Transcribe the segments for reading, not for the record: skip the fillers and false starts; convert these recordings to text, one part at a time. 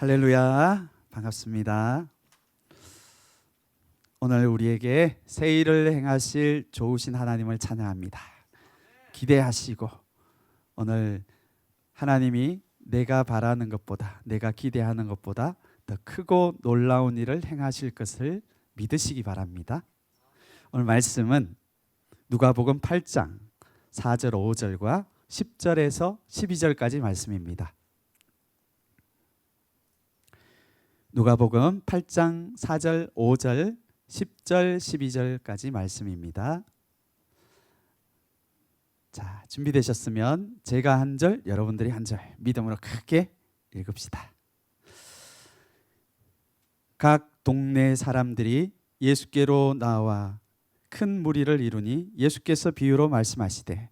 할렐루야, 반갑습니다. 오늘 우리에게 새 일을 행하실 좋으신 하나님을 찬양합니다. 기대하시고 오늘 하나님이 내가 바라는 것보다, 내가 기대하는 것보다 더 크고 놀라운 일을 행하실 것을 믿으시기 바랍니다. 오늘 말씀은 누가복음 8장 4절 5절과 10절에서 12절까지 말씀입니다. 누가복음 8장 4절 5절 10절 12절까지 말씀입니다. 자, 준비되셨으면 제가 한 절, 여러분들이 한 절 믿음으로 크게 읽읍시다. 각 동네 사람들이 예수께로 나와 큰 무리를 이루니 예수께서 비유로 말씀하시되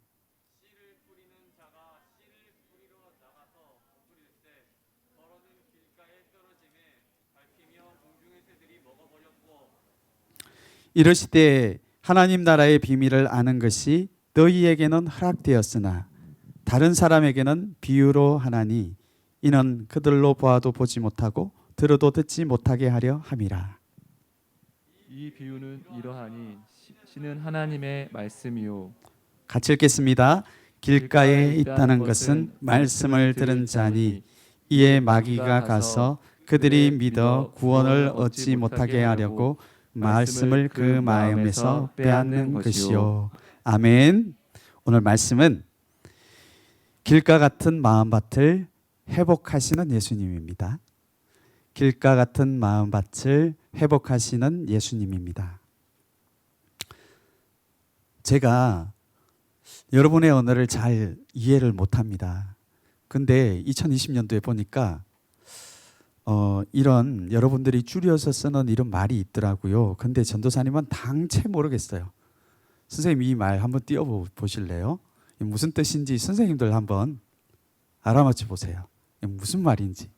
이르시되 하나님 나라의 비밀을 아는 것이 너희에게는 허락되었으나 다른 사람에게는 비유로 하나니 이는 그들로 보아도 보지 못하고 들어도 듣지 못하게 하려 함이라. 이 비유는 이러하니 시는 하나님의 말씀이요. 같이 읽겠습니다. 길가에 있다는 것은 말씀을 들은 자니 이에 마귀가 가서 그들이 믿어 구원을 얻지 못하게 하려고 말씀을 그 마음에서 빼앗는 것이요. 아멘. 오늘 말씀은 길가 같은 마음밭을 회복하시는 예수님입니다. 길가 같은 마음밭을 회복하시는 예수님입니다. 제가 여러분의 언어를 잘 이해를 못합니다. 근데 2020년도에 보니까 이런 여러분들이 줄여서 쓰는 이런 말이 있더라고요. 근데 전도사님은 당체 모르겠어요. 선생님 이 말 한번 띄워보실래요? 무슨 뜻인지 선생님들 한번 알아맞혀 보세요. 무슨 말인지.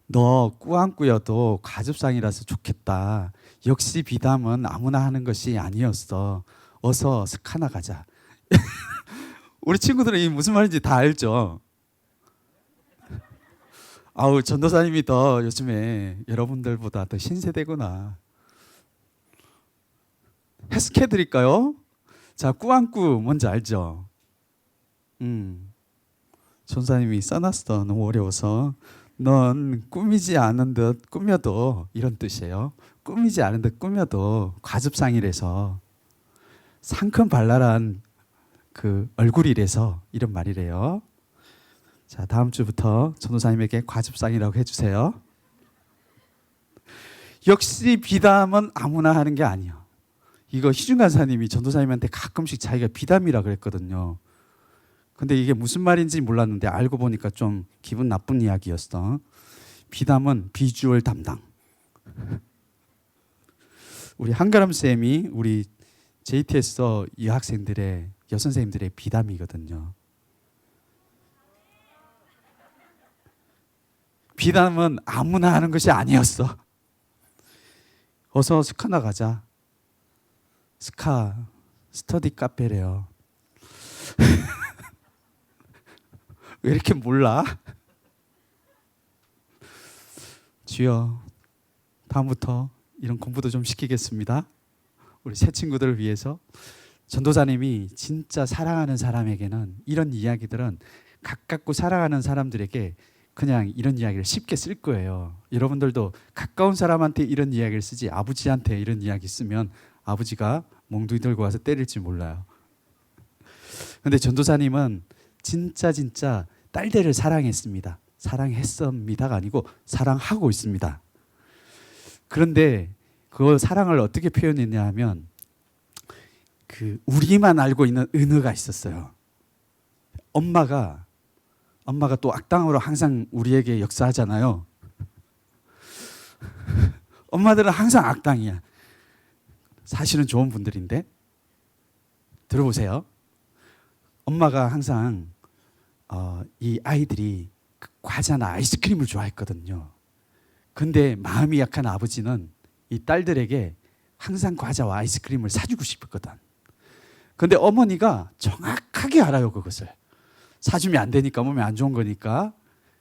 너 꾸안꾸여도 과즙상이라서 좋겠다. 역시 비담은 아무나 하는 것이 아니었어. 어서 스카나 가자. 우리 친구들은 이 무슨 말인지 다 알죠? 아우, 전도사님이 더 요즘에 여러분들보다 더 신세대구나. 해석해 드릴까요? 자, 꾸안꾸 뭔지 알죠? 전도사님이 써놨어. 너무 어려워서. 넌 꾸미지 않은 듯 꾸며도, 이런 뜻이에요. 꾸미지 않은 듯 꾸며도 과즙상이래서, 상큼 발랄한 그 얼굴이래서 이런 말이래요. 자, 다음 주부터 전도사님에게 과즙상이라고 해주세요. 역시 비담은 아무나 하는 게 아니야. 이거 희준 간사님이 전도사님한테 가끔씩 자기가 비담이라 그랬거든요. 근데 이게 무슨 말인지 몰랐는데 알고 보니까 좀 기분 나쁜 이야기였어. 비담은 비주얼 담당. 우리 한가람 쌤이 우리 JTS 여학생들의 여선생님들의 비담이거든요. 비담은 아무나 하는 것이 아니었어. 어서 스카 나가자. 스카 스터디 카페래요. 왜 이렇게 몰라? 주여, 다음부터 이런 공부도 좀 시키겠습니다. 우리 새 친구들을 위해서. 전도사님이 진짜 사랑하는 사람에게는 이런 이야기들은 가깝고 사랑하는 사람들에게 그냥 이런 이야기를 쉽게 쓸 거예요. 여러분들도 가까운 사람한테 이런 이야기를 쓰지 아버지한테 이런 이야기 쓰면 아버지가 몽둥이 들고 와서 때릴지 몰라요. 근데 전도사님은 진짜 딸들을 사랑했습니다. 사랑했습니다가 아니고 사랑하고 있습니다. 그런데 그 사랑을 어떻게 표현했냐 하면 그 우리만 알고 있는 은혜가 있었어요. 엄마가 또 악당으로 항상 우리에게 역사하잖아요. 엄마들은 항상 악당이야. 사실은 좋은 분들인데 들어보세요. 엄마가 항상 이 아이들이 과자나 아이스크림을 좋아했거든요. 근데 마음이 약한 아버지는 이 딸들에게 항상 과자와 아이스크림을 사주고 싶었거든. 근데 어머니가 정확하게 알아요, 그것을. 사주면 안 되니까, 몸에 안 좋은 거니까.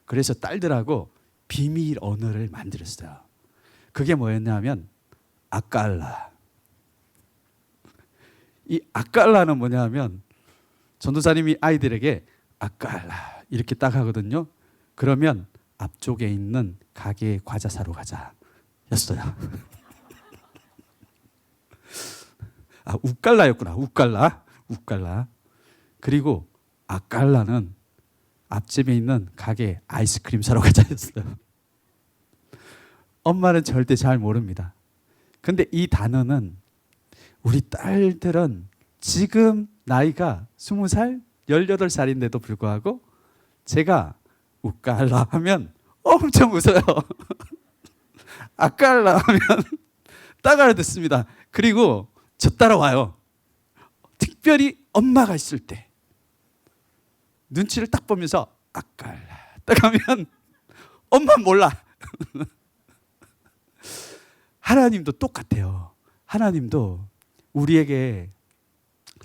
그래서 딸들하고 비밀 언어를 만들었어요. 그게 뭐였냐면 아깔라. 이 아깔라는 뭐냐면 전도사님이 아이들에게 아깔라 이렇게 딱 하거든요. 그러면 앞쪽에 있는 가게에 과자 사러 가자 였어요. 아, 우깔라였구나. 우깔라. 그리고 아깔라는 앞집에 있는 가게에 아이스크림 사러 가자였어요. 엄마는 절대 잘 모릅니다. 근데 이 단어는 우리 딸들은 지금 나이가 20살, 18살인데도 불구하고 제가 우깔라 하면 엄청 웃어요. 아깔라 하면 딱 알아듣습니다. 그리고 저 따라와요. 특별히 엄마가 있을 때 눈치를 딱 보면서 아깔라 딱 하면 엄마 몰라. 하나님도 똑같아요. 하나님도 우리에게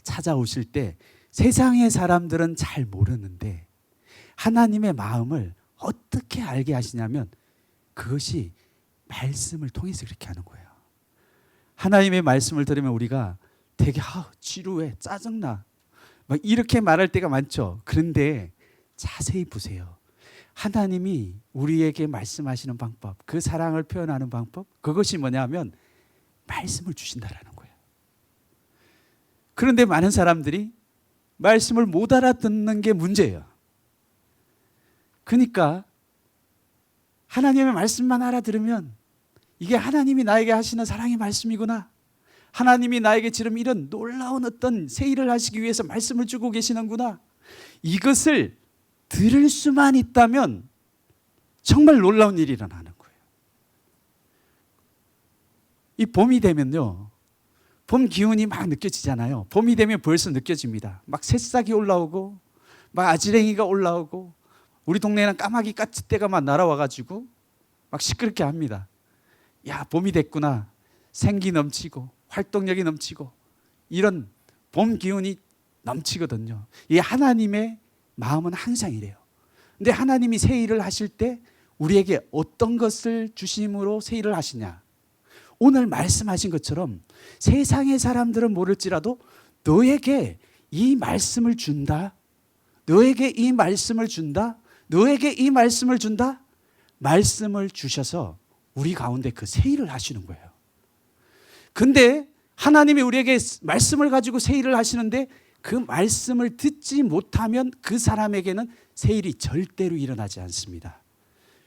찾아오실 때 세상의 사람들은 잘 모르는데 하나님의 마음을 어떻게 알게 하시냐면 그것이 말씀을 통해서 그렇게 하는 거예요. 하나님의 말씀을 들으면 우리가 되게 지루해, 짜증나 막 이렇게 말할 때가 많죠. 그런데 자세히 보세요. 하나님이 우리에게 말씀하시는 방법, 그 사랑을 표현하는 방법, 그것이 뭐냐면 말씀을 주신다라는 거예요. 그런데 많은 사람들이 말씀을 못 알아듣는 게 문제예요. 그러니까 하나님의 말씀만 알아들으면 이게 하나님이 나에게 하시는 사랑의 말씀이구나. 하나님이 나에게 지금 이런 놀라운 어떤 새 일을 하시기 위해서 말씀을 주고 계시는구나. 이것을 들을 수만 있다면 정말 놀라운 일이 일어나는 거예요. 이 봄이 되면요. 봄 기운이 막 느껴지잖아요. 봄이 되면 벌써 느껴집니다. 막 새싹이 올라오고 막 아지랭이가 올라오고 우리 동네에는 까마귀 까치떼가 막 날아와가지고 막 시끄럽게 합니다. 야, 봄이 됐구나. 생기 넘치고 활동력이 넘치고 이런 봄 기운이 넘치거든요. 이 하나님의 마음은 항상 이래요. 근데 하나님이 새 일을 하실 때 우리에게 어떤 것을 주심으로 새 일을 하시냐? 오늘 말씀하신 것처럼 세상의 사람들은 모를지라도 너에게 이 말씀을 준다. 너에게 이 말씀을 준다. 너에게 이 말씀을 준다. 말씀을 주셔서 우리 가운데 그 새 일을 하시는 거예요. 근데 하나님이 우리에게 말씀을 가지고 새 일을 하시는데 그 말씀을 듣지 못하면 그 사람에게는 새 일이 절대로 일어나지 않습니다.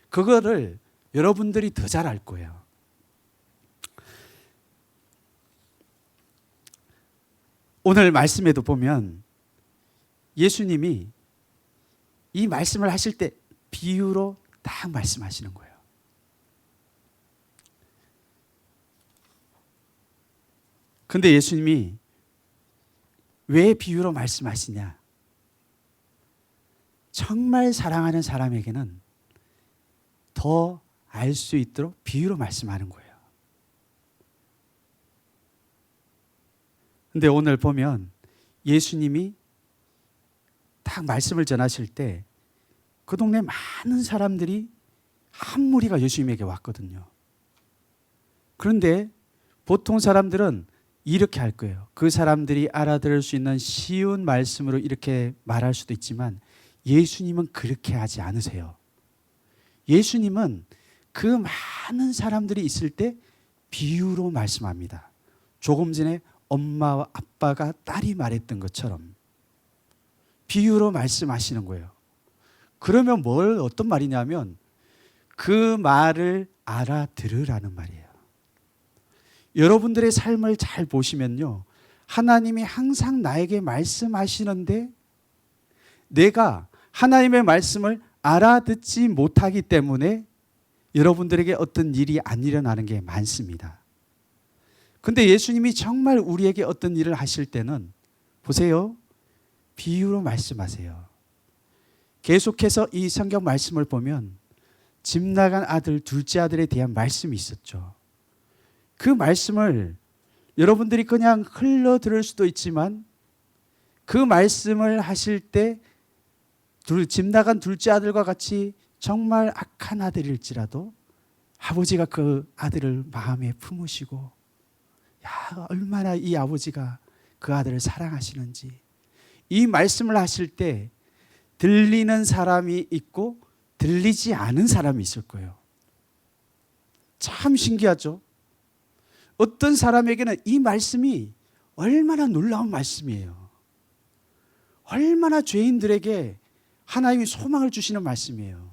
그거를 여러분들이 더 잘 알 거예요. 오늘 말씀에도 보면 예수님이 이 말씀을 하실 때 비유로 딱 말씀하시는 거예요. 근데 예수님이 왜 비유로 말씀하시냐? 정말 사랑하는 사람에게는 더 알 수 있도록 비유로 말씀하는 거예요. 근데 오늘 보면 예수님이 딱 말씀을 전하실 때 그 동네 많은 사람들이 한 무리가 예수님에게 왔거든요. 그런데 보통 사람들은 이렇게 할 거예요. 그 사람들이 알아들을 수 있는 쉬운 말씀으로 이렇게 말할 수도 있지만 예수님은 그렇게 하지 않으세요. 예수님은 그 많은 사람들이 있을 때 비유로 말씀합니다. 조금 전에 엄마와 아빠가 딸이 말했던 것처럼 비유로 말씀하시는 거예요. 그러면 어떤 말이냐면 그 말을 알아들으라는 말이에요. 여러분들의 삶을 잘 보시면요. 하나님이 항상 나에게 말씀하시는데 내가 하나님의 말씀을 알아듣지 못하기 때문에 여러분들에게 어떤 일이 안 일어나는 게 많습니다. 근데 예수님이 정말 우리에게 어떤 일을 하실 때는 보세요. 비유로 말씀하세요. 계속해서 이 성경 말씀을 보면 집 나간 아들, 둘째 아들에 대한 말씀이 있었죠. 그 말씀을 여러분들이 그냥 흘러 들을 수도 있지만 그 말씀을 하실 때 집 나간 둘째 아들과 같이 정말 악한 아들일지라도 아버지가 그 아들을 마음에 품으시고, 야, 얼마나 이 아버지가 그 아들을 사랑하시는지, 이 말씀을 하실 때 들리는 사람이 있고 들리지 않은 사람이 있을 거예요. 참 신기하죠? 어떤 사람에게는 이 말씀이 얼마나 놀라운 말씀이에요. 얼마나 죄인들에게 하나님이 소망을 주시는 말씀이에요.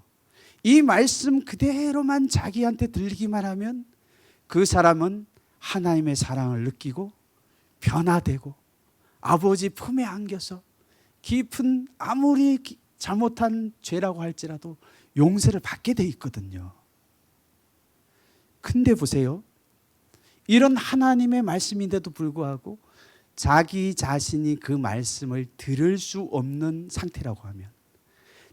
이 말씀 그대로만 자기한테 들리기만 하면 그 사람은 하나님의 사랑을 느끼고 변화되고 아버지 품에 안겨서 깊은, 아무리 잘못한 죄라고 할지라도 용서를 받게 돼 있거든요. 근데 보세요. 이런 하나님의 말씀인데도 불구하고 자기 자신이 그 말씀을 들을 수 없는 상태라고 하면,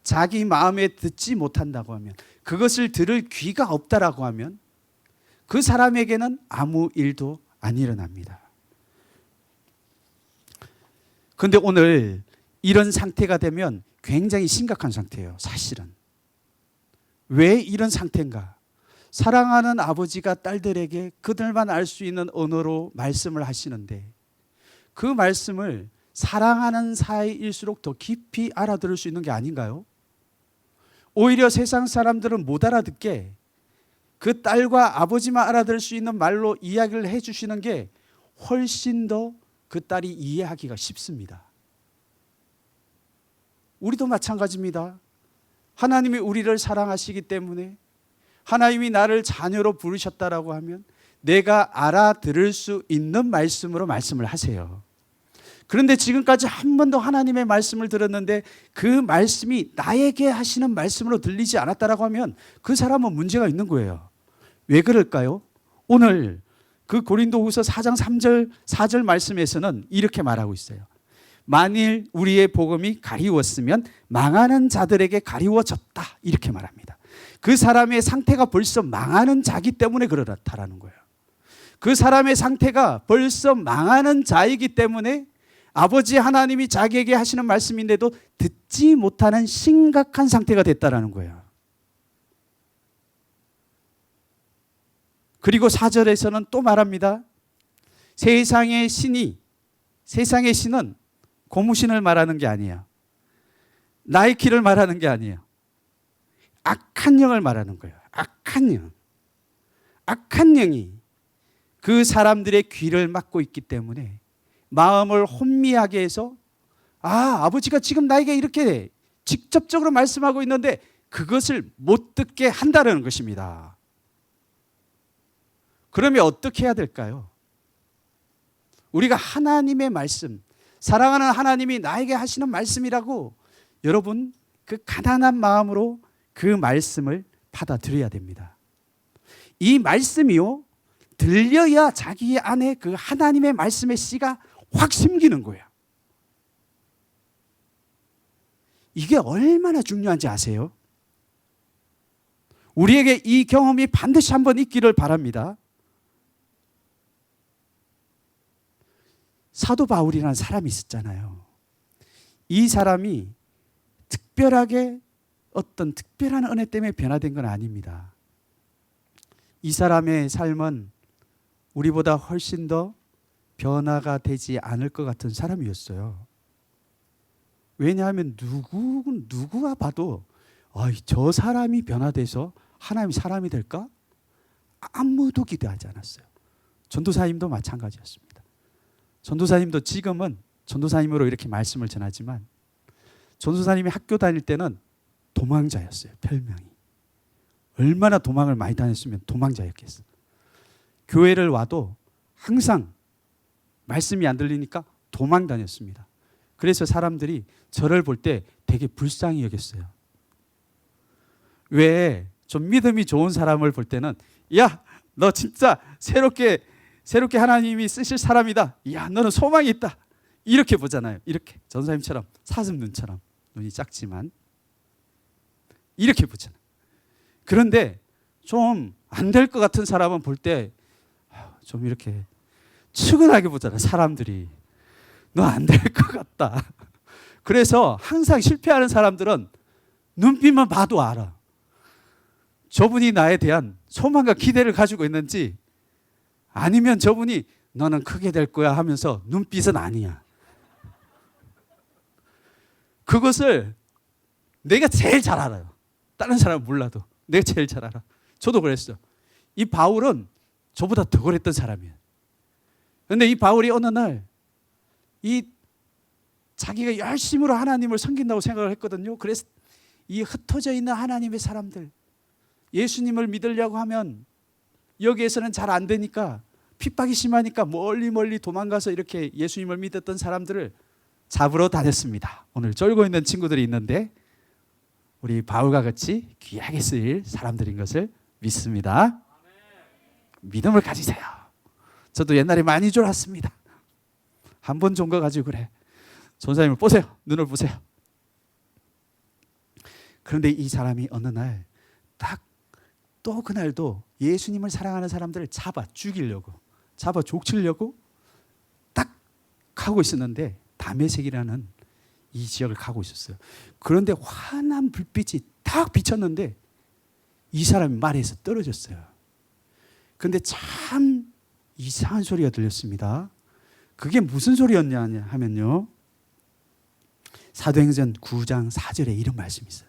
자기 마음에 듣지 못한다고 하면, 그것을 들을 귀가 없다라고 하면 그 사람에게는 아무 일도 안 일어납니다. 그런데 오늘 이런 상태가 되면 굉장히 심각한 상태예요. 사실은. 왜 이런 상태인가? 사랑하는 아버지가 딸들에게 그들만 알 수 있는 언어로 말씀을 하시는데 그 말씀을 사랑하는 사이일수록 더 깊이 알아들을 수 있는 게 아닌가요? 오히려 세상 사람들은 못 알아듣게 그 딸과 아버지만 알아들을 수 있는 말로 이야기를 해주시는 게 훨씬 더 그 딸이 이해하기가 쉽습니다. 우리도 마찬가지입니다. 하나님이 우리를 사랑하시기 때문에 하나님이 나를 자녀로 부르셨다라고 하면 내가 알아들을 수 있는 말씀으로 말씀을 하세요. 그런데 지금까지 한 번도 하나님의 말씀을 들었는데 그 말씀이 나에게 하시는 말씀으로 들리지 않았다라고 하면 그 사람은 문제가 있는 거예요. 왜 그럴까요? 오늘 그 고린도후서 4장 3절 4절 말씀에서는 이렇게 말하고 있어요. 만일 우리의 복음이 가리웠으면 망하는 자들에게 가리워졌다, 이렇게 말합니다. 그 사람의 상태가 벌써 망하는 자기 때문에 그렇다라는 거예요. 그 사람의 상태가 벌써 망하는 자이기 때문에 아버지 하나님이 자기에게 하시는 말씀인데도 듣지 못하는 심각한 상태가 됐다라는 거예요. 그리고 4절에서는 또 말합니다. 세상의 신은 고무신을 말하는 게 아니에요. 나이키를 말하는 게 아니에요. 악한 영을 말하는 거예요. 악한 영. 악한 영이 그 사람들의 귀를 막고 있기 때문에 마음을 혼미하게 해서 아버지가 지금 나에게 이렇게 직접적으로 말씀하고 있는데 그것을 못 듣게 한다는 것입니다. 그러면 어떻게 해야 될까요? 우리가 하나님의 말씀, 사랑하는 하나님이 나에게 하시는 말씀이라고 여러분 그 가난한 마음으로 그 말씀을 받아들여야 됩니다. 이 말씀이요, 들려야 자기 안에 그 하나님의 말씀의 씨가 확 심기는 거예요. 이게 얼마나 중요한지 아세요? 우리에게 이 경험이 반드시 한번 있기를 바랍니다. 사도 바울이라는 사람이 있었잖아요. 이 사람이 특별하게 어떤 특별한 은혜 때문에 변화된 건 아닙니다. 이 사람의 삶은 우리보다 훨씬 더 변화가 되지 않을 것 같은 사람이었어요. 왜냐하면 누구가 봐도 저 사람이 변화돼서 하나님이 사람이 될까? 아무도 기대하지 않았어요. 전도사님도 마찬가지였습니다. 전도사님도 지금은 전도사님으로 이렇게 말씀을 전하지만 전도사님이 학교 다닐 때는 도망자였어요. 별명이. 얼마나 도망을 많이 다녔으면 도망자였겠어요. 교회를 와도 항상 말씀이 안 들리니까 도망 다녔습니다. 그래서 사람들이 저를 볼 때 되게 불쌍히 여겼어요. 왜? 좀 믿음이 좋은 사람을 볼 때는 야, 너 진짜 새롭게 하나님이 쓰실 사람이다. 야, 너는 소망이 있다. 이렇게 보잖아요. 이렇게 전사님처럼 사슴눈처럼 눈이 작지만 이렇게 보잖아요. 그런데 좀 안 될 것 같은 사람은 볼 때 좀 이렇게 측은하게 보잖아요. 사람들이 너 안 될 것 같다. 그래서 항상 실패하는 사람들은 눈빛만 봐도 알아. 저분이 나에 대한 소망과 기대를 가지고 있는지, 아니면 저분이 너는 크게 될 거야 하면서 눈빛은 아니야. 그것을 내가 제일 잘 알아요. 다른 사람은 몰라도 내가 제일 잘 알아. 저도 그랬어. 이 바울은 저보다 더 그랬던 사람이에요. 그런데 이 바울이 어느 날 이 자기가 열심으로 하나님을 섬긴다고 생각을 했거든요. 그래서 이 흩어져 있는 하나님의 사람들, 예수님을 믿으려고 하면 여기에서는 잘 안 되니까, 핍박이 심하니까 멀리 도망가서 이렇게 예수님을 믿었던 사람들을 잡으러 다녔습니다. 오늘 쫄고 있는 친구들이 있는데 우리 바울과 같이 귀하게 쓰일 사람들인 것을 믿습니다. 믿음을 가지세요. 저도 옛날에 많이 졸았습니다. 한 번 존 거 가지고 그래. 전사님을 보세요. 눈을 보세요. 그런데 이 사람이 어느 날 딱 또 그날도 예수님을 사랑하는 사람들을 잡아 죽이려고, 잡아 족치려고 딱 가고 있었는데, 다메섹이라는 이 지역을 가고 있었어요. 그런데 환한 불빛이 딱 비쳤는데 이 사람이 말에서 떨어졌어요. 그런데 참 이상한 소리가 들렸습니다. 그게 무슨 소리였냐 하면요, 사도행전 9장 4절에 이런 말씀이 있어요.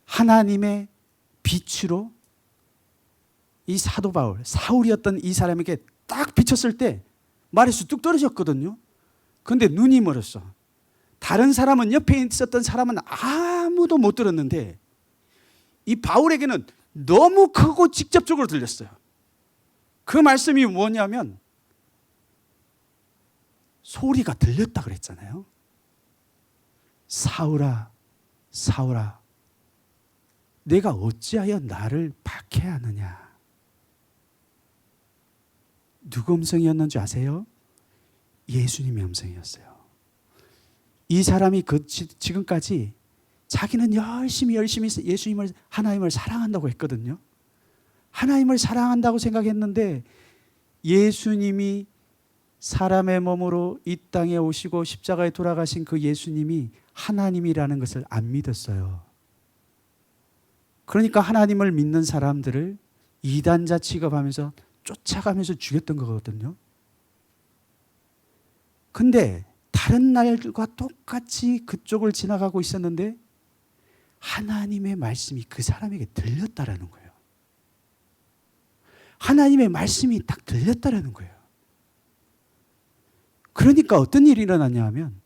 하나님의 빛으로 이 사도 바울, 사울이었던 이 사람에게 딱 비쳤을 때 말에서 뚝 떨어졌거든요. 그런데 눈이 멀었어. 다른 사람은, 옆에 있었던 사람은 아무도 못 들었는데 이 바울에게는 너무 크고 직접적으로 들렸어요. 그 말씀이 뭐냐면, 소리가 들렸다 그랬잖아요. 사울아, 사울아, 내가 어찌하여 나를 박해하느냐. 누구 음성이었는지 아세요? 예수님의 음성이었어요. 이 사람이 지금까지 자기는 열심히 예수님을, 하나님을 사랑한다고 했거든요. 하나님을 사랑한다고 생각했는데 예수님이 사람의 몸으로 이 땅에 오시고 십자가에 돌아가신 그 예수님이 하나님이라는 것을 안 믿었어요. 그러니까 하나님을 믿는 사람들을 이단자 취급하면서 쫓아가면서 죽였던 거거든요. 근데 다른 날과 똑같이 그쪽을 지나가고 있었는데 하나님의 말씀이 그 사람에게 들렸다라는 거예요. 하나님의 말씀이 딱 들렸다라는 거예요. 그러니까 어떤 일이 일어났냐 하면,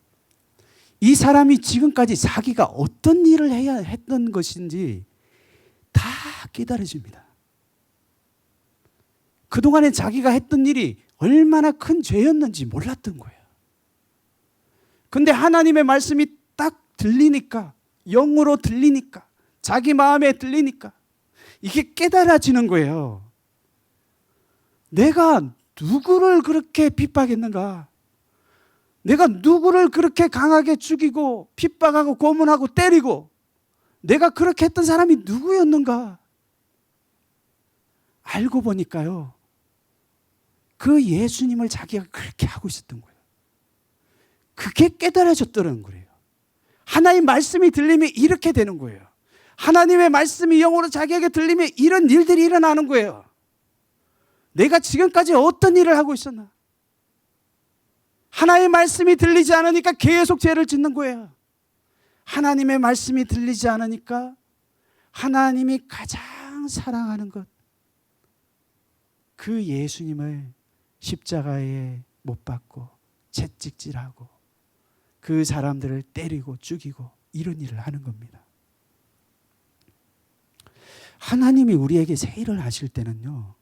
이 사람이 지금까지 자기가 어떤 일을 해야 했던 것인지 다 깨달아집니다. 그동안에 자기가 했던 일이 얼마나 큰 죄였는지 몰랐던 거예요. 근데 하나님의 말씀이 딱 들리니까, 영으로 들리니까, 자기 마음에 들리니까 이게 깨달아지는 거예요. 내가 누구를 그렇게 핍박했는가? 내가 누구를 그렇게 강하게 죽이고 핍박하고 고문하고 때리고, 내가 그렇게 했던 사람이 누구였는가? 알고 보니까요, 그 예수님을 자기가 그렇게 하고 있었던 거예요. 그게 깨달아졌더라는 거예요. 하나님 말씀이 들리면 이렇게 되는 거예요. 하나님의 말씀이 영으로 자기에게 들리면 이런 일들이 일어나는 거예요. 내가 지금까지 어떤 일을 하고 있었나? 하나님의 말씀이 들리지 않으니까 계속 죄를 짓는 거예요. 하나님의 말씀이 들리지 않으니까 하나님이 가장 사랑하는 것, 그 예수님을 십자가에 못 박고 채찍질하고 그 사람들을 때리고 죽이고 이런 일을 하는 겁니다. 하나님이 우리에게 새 일을 하실 때는요,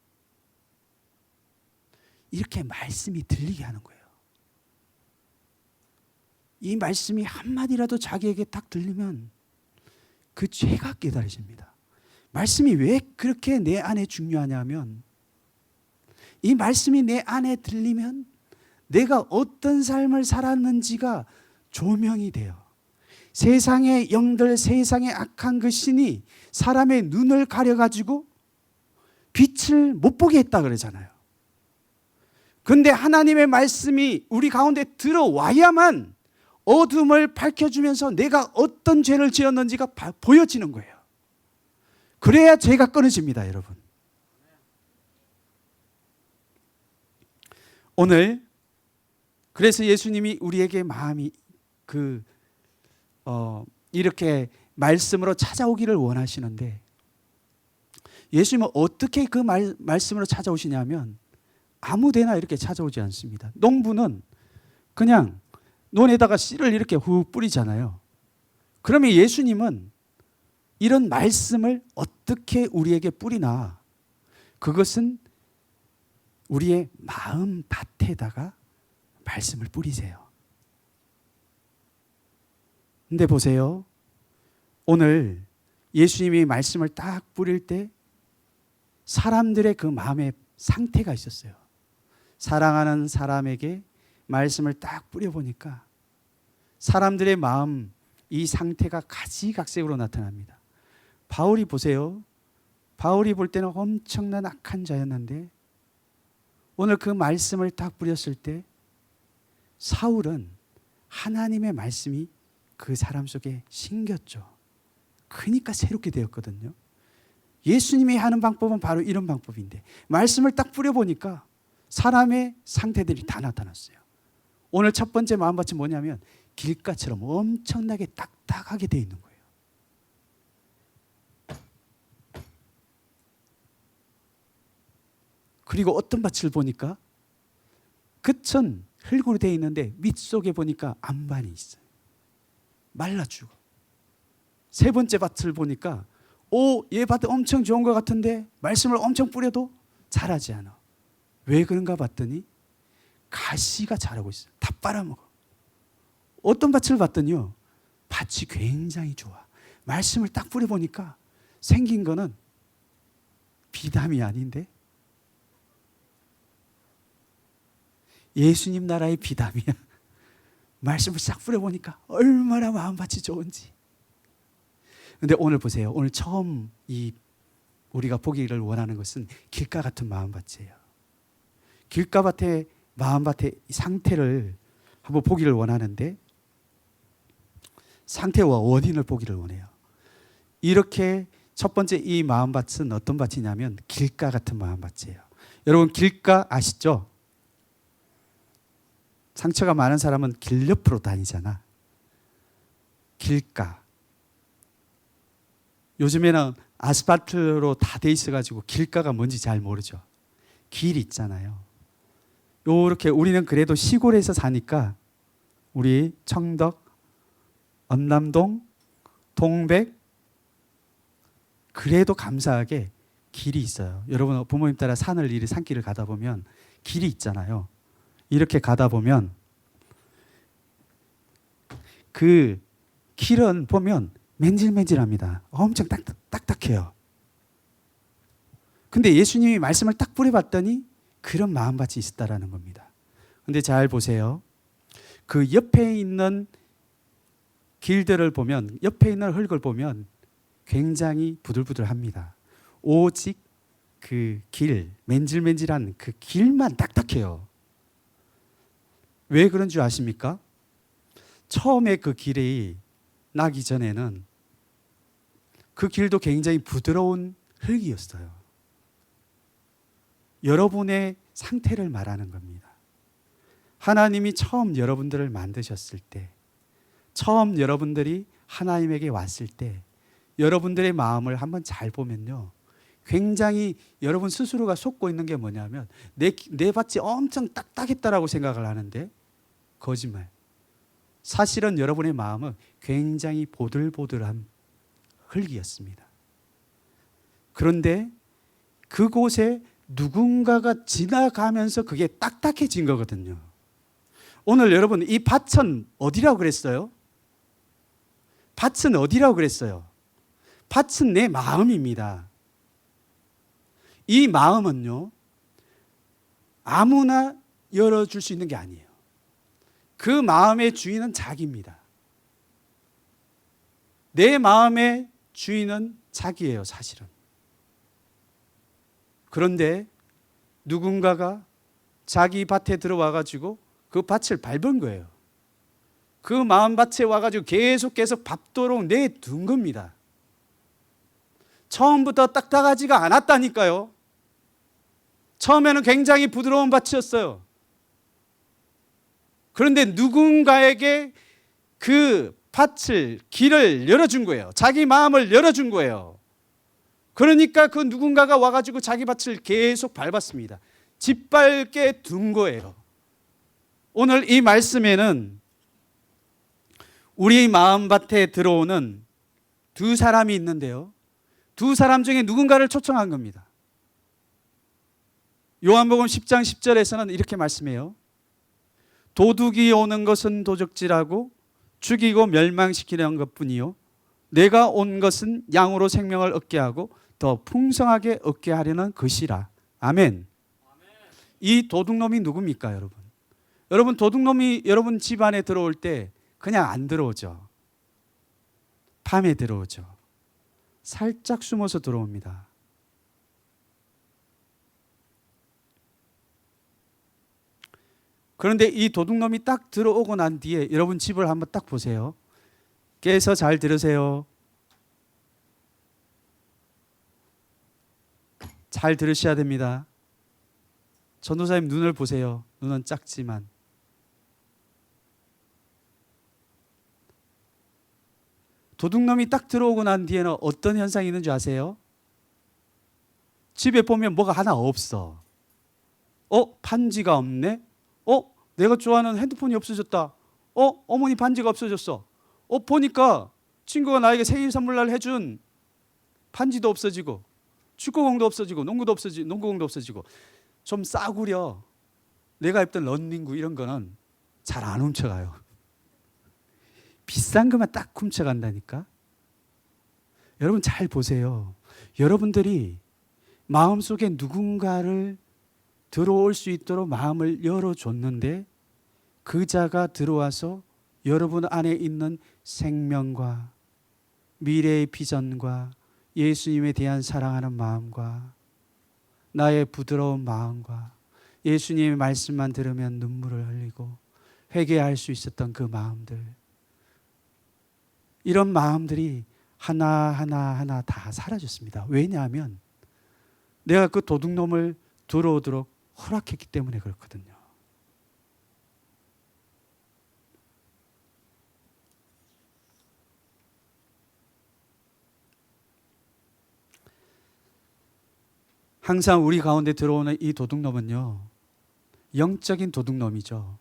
이렇게 말씀이 들리게 하는 거예요. 이 말씀이 한마디라도 자기에게 딱 들리면 그 죄가 깨달아집니다. 말씀이 왜 그렇게 내 안에 중요하냐면, 이 말씀이 내 안에 들리면 내가 어떤 삶을 살았는지가 조명이 돼요. 세상의 영들, 세상의 악한 그 신이 사람의 눈을 가려가지고 빛을 못 보게 했다 그러잖아요. 그런데 하나님의 말씀이 우리 가운데 들어와야만 어둠을 밝혀주면서 내가 어떤 죄를 지었는지가 보여지는 거예요. 그래야 죄가 끊어집니다, 여러분. 오늘 그래서 예수님이 우리에게 마음이 이렇게 말씀으로 찾아오기를 원하시는데, 예수님은 어떻게 그 말씀으로 찾아오시냐면 아무데나 이렇게 찾아오지 않습니다. 농부는 그냥 논에다가 씨를 이렇게 후 뿌리잖아요. 그러면 예수님은 이런 말씀을 어떻게 우리에게 뿌리나? 그것은 우리의 마음 밭에다가 말씀을 뿌리세요. 근데 보세요. 오늘 예수님이 말씀을 딱 뿌릴 때 사람들의 그 마음의 상태가 있었어요. 사랑하는 사람에게 말씀을 딱 뿌려보니까 사람들의 마음, 이 상태가 가지각색으로 나타납니다. 바울이 보세요. 바울이 볼 때는 엄청난 악한 자였는데 오늘 그 말씀을 딱 뿌렸을 때 사울은 하나님의 말씀이 그 사람 속에 심겼죠. 그러니까 새롭게 되었거든요. 예수님이 하는 방법은 바로 이런 방법인데 말씀을 딱 뿌려보니까 사람의 상태들이 다 나타났어요. 오늘 첫 번째 마음밭이 뭐냐면 길가처럼 엄청나게 딱딱하게 되어 있는 거예요. 그리고 어떤 밭을 보니까 끝은 흙으로 되어 있는데 밑속에 보니까 안반이 있어요. 말라 죽어. 세 번째 밭을 보니까 얘 밭 엄청 좋은 것 같은데 말씀을 엄청 뿌려도 자라지 않아. 왜 그런가 봤더니 가시가 자라고 있어요. 다 빨아먹어. 어떤 밭을 봤더니요, 밭이 굉장히 좋아. 말씀을 딱 뿌려보니까 생긴 거는 비담이 아닌데 예수님 나라의 비담이야. 말씀을 싹 뿌려보니까 얼마나 마음밭이 좋은지. 근데 오늘 보세요. 오늘 처음 우리가 보기를 원하는 것은 길가 같은 마음밭이에요. 길가밭의 마음밭의 상태를 한번 보기를 원하는데 상태와 원인을 보기를 원해요. 이렇게 첫 번째 이 마음밭은 어떤 밭이냐면 길가 같은 마음밭이에요. 여러분 길가 아시죠? 상처가 많은 사람은 길 옆으로 다니잖아. 길가. 요즘에는 아스팔트로 다 돼 있어가지고 길가가 뭔지 잘 모르죠. 길 있잖아요. 요렇게 우리는 그래도 시골에서 사니까 우리 청덕, 언남동, 동백 그래도 감사하게 길이 있어요. 여러분 부모님 따라 산길을 가다 보면 길이 있잖아요. 이렇게 가다 보면 그 길은 보면 맨질맨질합니다. 엄청 딱딱해요. 근데 예수님이 말씀을 딱 뿌려봤더니 그런 마음밭이 있었다라는 겁니다. 근데 잘 보세요. 그 옆에 있는 길들을 보면, 옆에 있는 흙을 보면 굉장히 부들부들합니다. 오직 그 길, 맨질맨질한 그 길만 딱딱해요. 왜 그런 줄 아십니까? 처음에 그 길이 나기 전에는 그 길도 굉장히 부드러운 흙이었어요. 여러분의 상태를 말하는 겁니다. 하나님이 처음 여러분들을 만드셨을 때, 처음 여러분들이 하나님에게 왔을 때 여러분들의 마음을 한번 잘 보면요, 굉장히 여러분 스스로가 속고 있는 게 뭐냐면 내 밭이 엄청 딱딱했다라고 생각을 하는데 거짓말. 사실은 여러분의 마음은 굉장히 보들보들한 흙이었습니다. 그런데 그곳에 누군가가 지나가면서 그게 딱딱해진 거거든요. 오늘 여러분 이 밭은 어디라고 그랬어요? 밭은 어디라고 그랬어요? 밭은 내 마음입니다. 이 마음은요, 아무나 열어줄 수 있는 게 아니에요. 그 마음의 주인은 자기입니다. 내 마음의 주인은 자기예요, 사실은. 그런데 누군가가 자기 밭에 들어와가지고 그 밭을 밟은 거예요. 그 마음밭에 와가지고 계속해서 밟도록 내둔 겁니다. 처음부터 딱딱하지가 않았다니까요. 처음에는 굉장히 부드러운 밭이었어요. 그런데 누군가에게 그 밭을, 길을 열어준 거예요. 자기 마음을 열어준 거예요. 그러니까 그 누군가가 와가지고 자기 밭을 계속 밟았습니다. 짓밟게 둔 거예요. 오늘 이 말씀에는 우리 마음밭에 들어오는 두 사람이 있는데요. 두 사람 중에 누군가를 초청한 겁니다. 요한복음 10장 10절에서는 이렇게 말씀해요. 도둑이 오는 것은 도적질하고 죽이고 멸망시키려는 것뿐이요 내가 온 것은 양으로 생명을 얻게 하고 더 풍성하게 얻게 하려는 것이라. 아멘. 이 도둑놈이 누굽니까, 여러분? 여러분, 도둑놈이 여러분 집 안에 들어올 때 그냥 안 들어오죠. 밤에 들어오죠. 살짝 숨어서 들어옵니다. 그런데 이 도둑놈이 딱 들어오고 난 뒤에 여러분 집을 한번 딱 보세요. 깨서 잘 들으세요. 잘 들으셔야 됩니다. 전도사님 눈을 보세요. 눈은 작지만. 도둑놈이 딱 들어오고 난 뒤에는 어떤 현상이 있는 줄 아세요? 집에 보면 뭐가 하나 없어. 반지가 없네? 내가 좋아하는 핸드폰이 없어졌다. 어머니 반지가 없어졌어. 보니까 친구가 나에게 생일 선물날 해준 반지도 없어지고 축구공도 없어지고 농구공도 없어지고 좀 싸구려. 내가 입던 런닝구 이런 거는 잘 안 훔쳐가요. 비싼 것만 딱 훔쳐간다니까. 여러분 잘 보세요. 여러분들이 마음속에 누군가를 들어올 수 있도록 마음을 열어줬는데 그 자가 들어와서 여러분 안에 있는 생명과 미래의 비전과 예수님에 대한 사랑하는 마음과 나의 부드러운 마음과 예수님의 말씀만 들으면 눈물을 흘리고 회개할 수 있었던 그 마음들, 이런 마음들이 하나하나 다 사라졌습니다. 왜냐하면 내가 그 도둑놈을 들어오도록 허락했기 때문에 그렇거든요. 항상 우리 가운데 들어오는 이 도둑놈은요, 영적인 도둑놈이죠.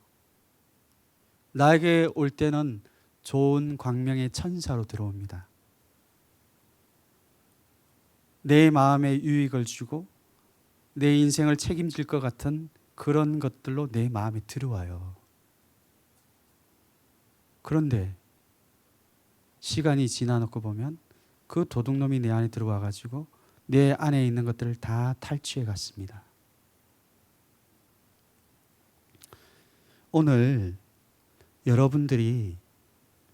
나에게 올 때는 좋은 광명의 천사로 들어옵니다. 내 마음에 유익을 주고 내 인생을 책임질 것 같은 그런 것들로 내 마음에 들어와요. 그런데 시간이 지나놓고 보면 그 도둑놈이 내 안에 들어와 가지고 내 안에 있는 것들을 다 탈취해 갔습니다. 오늘 여러분들이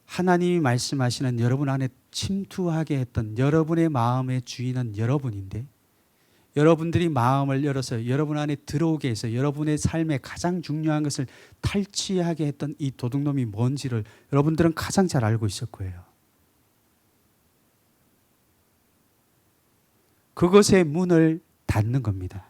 하나님이 말씀하시는 여러분 안에 침투하게 했던 여러분의 마음의 주인은 여러분인데, 여러분들이 마음을 열어서 여러분 안에 들어오게 해서 여러분의 삶에 가장 중요한 것을 탈취하게 했던 이 도둑놈이 뭔지를 여러분들은 가장 잘 알고 있을 거예요. 그것의 문을 닫는 겁니다.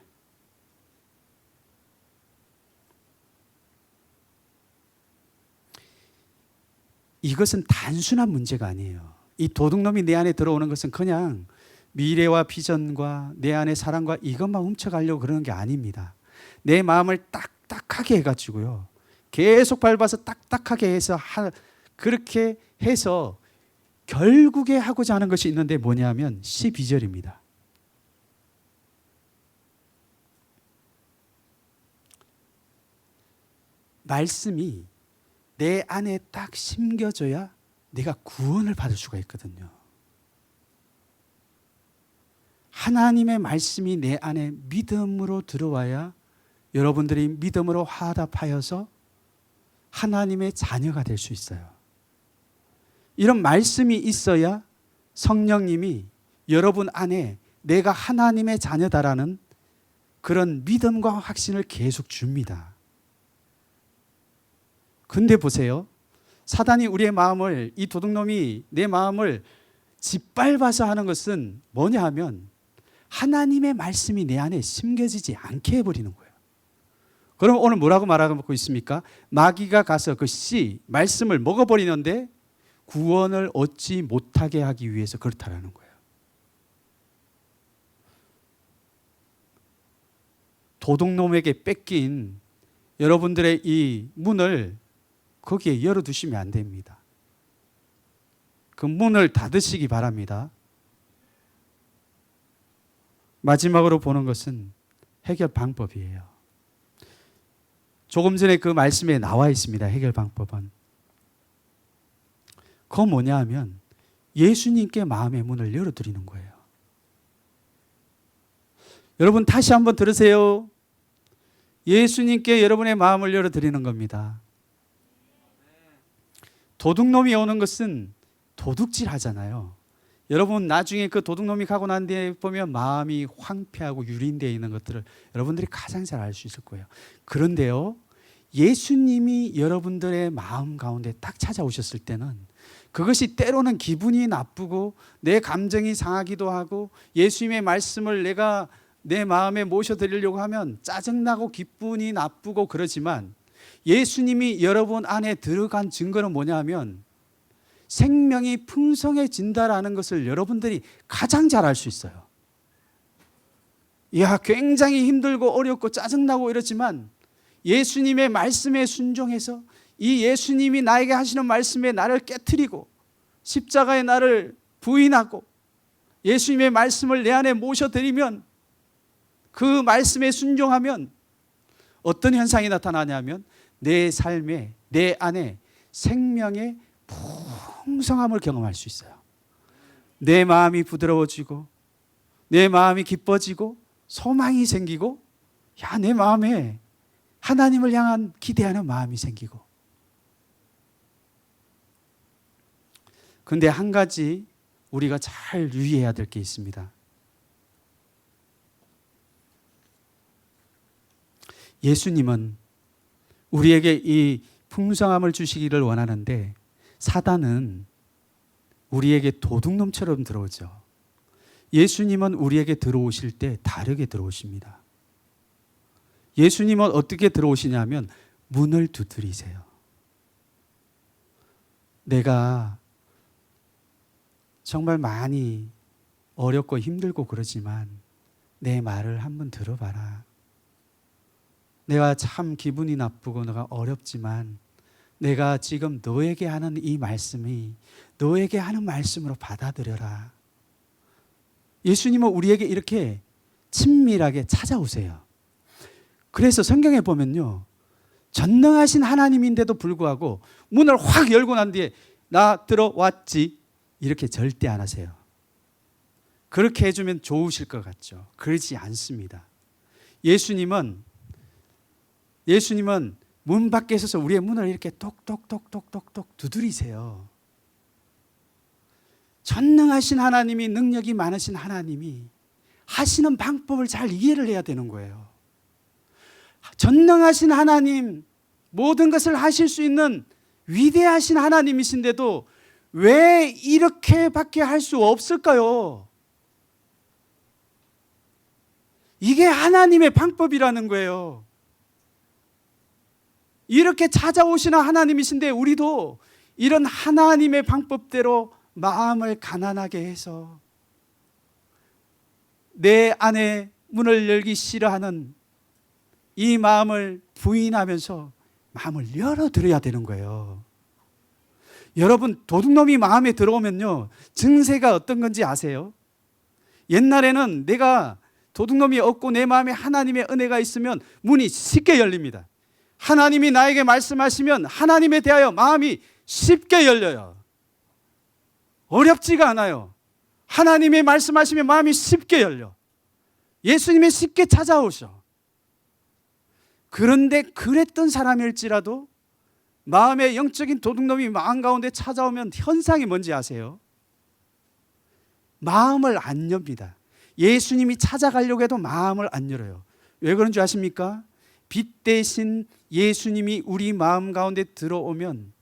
이것은 단순한 문제가 아니에요. 이 도둑놈이 내 안에 들어오는 것은 그냥 미래와 비전과 내 안의 사랑과 이것만 훔쳐가려고 그러는 게 아닙니다. 내 마음을 딱딱하게 해가지고요, 계속 밟아서 딱딱하게 해서 그렇게 해서 결국에 하고자 하는 것이 있는데 뭐냐면 12절입니다. 말씀이 내 안에 딱 심겨져야 내가 구원을 받을 수가 있거든요. 하나님의 말씀이 내 안에 믿음으로 들어와야 여러분들이 믿음으로 화답하여서 하나님의 자녀가 될 수 있어요. 이런 말씀이 있어야 성령님이 여러분 안에 내가 하나님의 자녀다라는 그런 믿음과 확신을 계속 줍니다. 근데 보세요. 사단이 우리의 마음을, 이 도둑놈이 내 마음을 짓밟아서 하는 것은 뭐냐 하면 하나님의 말씀이 내 안에 심겨지지 않게 해버리는 거예요. 그럼 오늘 뭐라고 말하고 있습니까? 마귀가 가서 그 씨, 말씀을 먹어버리는데 구원을 얻지 못하게 하기 위해서 그렇다라는 거예요. 도둑놈에게 뺏긴 여러분들의 이 문을 거기에 열어두시면 안 됩니다. 그 문을 닫으시기 바랍니다. 마지막으로 보는 것은 해결 방법이에요. 조금 전에 그 말씀에 나와 있습니다. 해결 방법은. 그건 뭐냐 하면 예수님께 마음의 문을 열어드리는 거예요. 여러분 다시 한번 들으세요. 예수님께 여러분의 마음을 열어드리는 겁니다. 도둑놈이 오는 것은 도둑질 하잖아요. 여러분 나중에 그 도둑놈이 가고 난 뒤에 보면 마음이 황폐하고 유린되어 있는 것들을 여러분들이 가장 잘 알 수 있을 거예요. 그런데요, 예수님이 여러분들의 마음 가운데 딱 찾아오셨을 때는 그것이 때로는 기분이 나쁘고 내 감정이 상하기도 하고 예수님의 말씀을 내가 내 마음에 모셔드리려고 하면 짜증나고 기분이 나쁘고 그러지만 예수님이 여러분 안에 들어간 증거는 뭐냐 하면 생명이 풍성해진다라는 것을 여러분들이 가장 잘 알 수 있어요. 이야, 굉장히 힘들고 어렵고 짜증나고 이러지만 예수님의 말씀에 순종해서 이 예수님이 나에게 하시는 말씀에 나를 깨트리고 십자가에 나를 부인하고 예수님의 말씀을 내 안에 모셔드리면 그 말씀에 순종하면 어떤 현상이 나타나냐면 내 삶에 내 안에 생명의 풍성함을 경험할 수 있어요. 내 마음이 부드러워지고 내 마음이 기뻐지고 소망이 생기고 내 마음에 하나님을 향한 기대하는 마음이 생기고. 그런데 한 가지 우리가 잘 유의해야 될 게 있습니다. 예수님은 우리에게 이 풍성함을 주시기를 원하는데 사단은 우리에게 도둑놈처럼 들어오죠. 예수님은 우리에게 들어오실 때 다르게 들어오십니다. 예수님은 어떻게 들어오시냐면 문을 두드리세요. 내가 정말 많이 어렵고 힘들고 그러지만 내 말을 한번 들어봐라. 내가 참 기분이 나쁘고 내가 어렵지만 내가 지금 너에게 하는 이 말씀이 너에게 하는 말씀으로 받아들여라. 예수님은 우리에게 이렇게 친밀하게 찾아오세요. 그래서 성경에 보면요, 전능하신 하나님인데도 불구하고 문을 확 열고 난 뒤에 나 들어왔지 이렇게 절대 안 하세요. 그렇게 해주면 좋으실 것 같죠. 그러지 않습니다. 예수님은 문 밖에 서서 우리의 문을 이렇게 똑똑똑똑똑똑 두드리세요. 전능하신 하나님이, 능력이 많으신 하나님이 하시는 방법을 잘 이해를 해야 되는 거예요. 전능하신 하나님, 모든 것을 하실 수 있는 위대하신 하나님이신데도 왜 이렇게밖에 할 수 없을까요? 이게 하나님의 방법이라는 거예요. 이렇게 찾아오시는 하나님이신데 우리도 이런 하나님의 방법대로 마음을 가난하게 해서 내 안에 문을 열기 싫어하는 이 마음을 부인하면서 마음을 열어드려야 되는 거예요. 여러분, 도둑놈이 마음에 들어오면요, 증세가 어떤 건지 아세요? 옛날에는 내가 도둑놈이 없고 내 마음에 하나님의 은혜가 있으면 문이 쉽게 열립니다. 하나님이 나에게 말씀하시면 하나님에 대하여 마음이 쉽게 열려요. 어렵지가 않아요. 하나님이 말씀하시면 마음이 쉽게 열려. 예수님이 쉽게 찾아오셔. 그런데 그랬던 사람일지라도 마음의 영적인 도둑놈이 마음 가운데 찾아오면 현상이 뭔지 아세요? 마음을 안 엽니다. 예수님이 찾아가려고 해도 마음을 안 열어요. 왜 그런 줄 아십니까? 빛 대신 예수님이 우리 마음 가운데 들어오면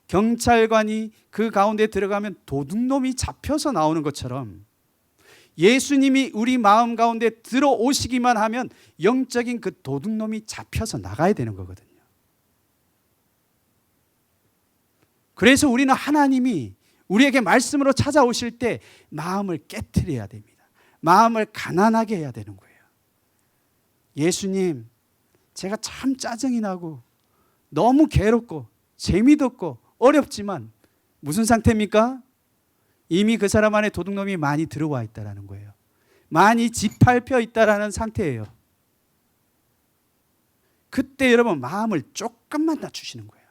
경찰관이 그 가운데 들어가면 도둑놈이 잡혀서 나오는 것처럼 예수님이 우리 마음 가운데 들어오시기만 하면 영적인 그 도둑놈이 잡혀서 나가야 되는 거거든요. 그래서 우리는 하나님이 우리에게 말씀으로 찾아오실 때 마음을 깨트려야 됩니다. 마음을 가난하게 해야 되는 거예요. 예수님, 제가 참 짜증이 나고 너무 괴롭고 재미도 없고 어렵지만 무슨 상태입니까? 이미 그 사람 안에 도둑놈이 많이 들어와 있다는 거예요. 많이 짓밟혀 있다는 상태예요. 그때 여러분 마음을 조금만 낮추시는 거예요.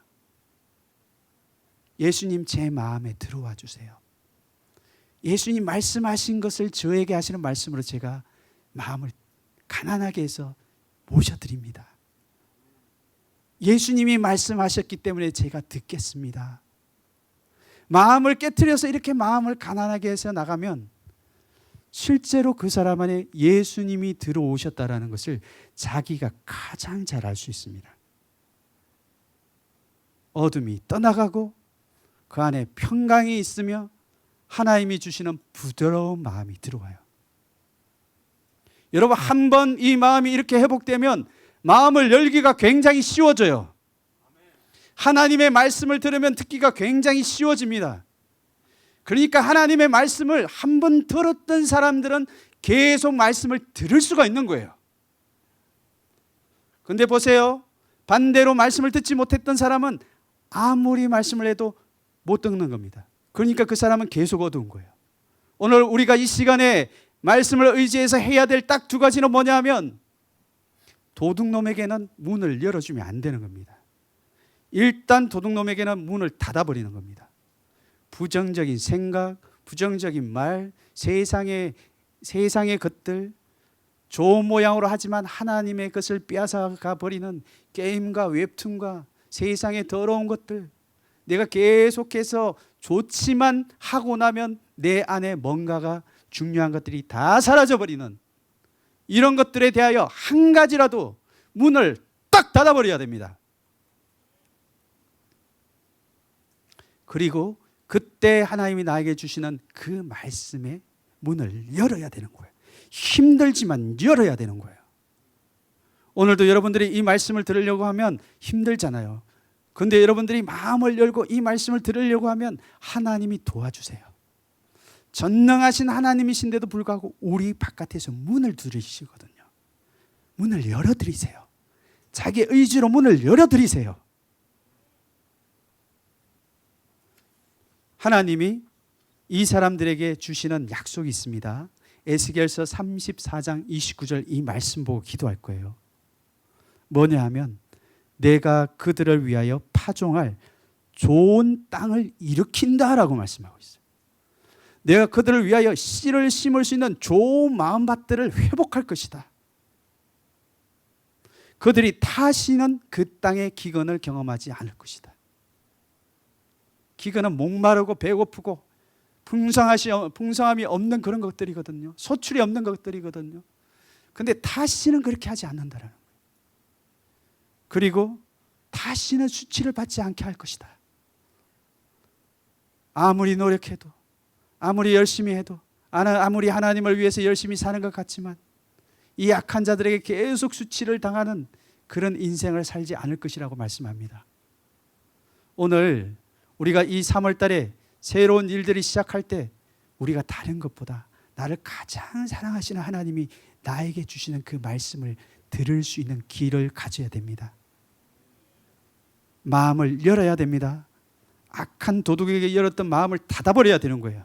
예수님, 제 마음에 들어와 주세요. 예수님 말씀하신 것을 저에게 하시는 말씀으로 제가 마음을 가난하게 해서 모셔드립니다. 예수님이 말씀하셨기 때문에 제가 듣겠습니다. 마음을 깨트려서 이렇게 마음을 가난하게 해서 나가면 실제로 그 사람 안에 예수님이 들어오셨다는 것을 자기가 가장 잘 알 수 있습니다. 어둠이 떠나가고 그 안에 평강이 있으며 하나님이 주시는 부드러운 마음이 들어와요. 여러분, 한 번 이 마음이 이렇게 회복되면 마음을 열기가 굉장히 쉬워져요. 하나님의 말씀을 들으면 듣기가 굉장히 쉬워집니다. 그러니까 하나님의 말씀을 한 번 들었던 사람들은 계속 말씀을 들을 수가 있는 거예요. 근데 보세요. 반대로 말씀을 듣지 못했던 사람은 아무리 말씀을 해도 못 듣는 겁니다. 그러니까 그 사람은 계속 어두운 거예요. 오늘 우리가 이 시간에 말씀을 의지해서 해야 될 딱 두 가지는 뭐냐 하면 도둑놈에게는 문을 열어주면 안 되는 겁니다. 일단 도둑놈에게는 문을 닫아버리는 겁니다. 부정적인 생각, 부정적인 말, 세상의 것들, 좋은 모양으로 하지만 하나님의 것을 빼앗아가 버리는 게임과 웹툰과 세상의 더러운 것들, 내가 계속해서 좋지만 하고 나면 내 안에 뭔가가 중요한 것들이 다 사라져버리는 이런 것들에 대하여 한 가지라도 문을 딱 닫아버려야 됩니다. 그리고 그때 하나님이 나에게 주시는 그 말씀의 문을 열어야 되는 거예요. 힘들지만 열어야 되는 거예요. 오늘도 여러분들이 이 말씀을 들으려고 하면 힘들잖아요. 그런데 여러분들이 마음을 열고 이 말씀을 들으려고 하면 하나님이 도와주세요. 전능하신 하나님이신데도 불구하고 우리 바깥에서 문을 두드리시거든요. 문을 열어드리세요. 자기 의지로 문을 열어드리세요. 하나님이 이 사람들에게 주시는 약속이 있습니다. 에스겔서 34장 29절 이 말씀 보고 기도할 거예요. 뭐냐 하면 내가 그들을 위하여 파종할 좋은 땅을 일으킨다라고 말씀하고 있어요. 내가 그들을 위하여 씨를 심을 수 있는 좋은 마음밭들을 회복할 것이다. 그들이 다시는 그 땅의 기근을 경험하지 않을 것이다. 기근은 목마르고 배고프고 풍성함이 없는 그런 것들이거든요. 소출이 없는 것들이거든요. 그런데 다시는 그렇게 하지 않는다라는 거예요. 그리고 다시는 수치를 받지 않게 할 것이다. 아무리 노력해도 아무리 열심히 해도 아무리 하나님을 위해서 열심히 사는 것 같지만 이 약한 자들에게 계속 수치를 당하는 그런 인생을 살지 않을 것이라고 말씀합니다. 오늘 우리가 이 3월 달에 새로운 일들이 시작할 때 우리가 다른 것보다 나를 가장 사랑하시는 하나님이 나에게 주시는 그 말씀을 들을 수 있는 길을 가져야 됩니다. 마음을 열어야 됩니다. 악한 도둑에게 열었던 마음을 닫아버려야 되는 거예요.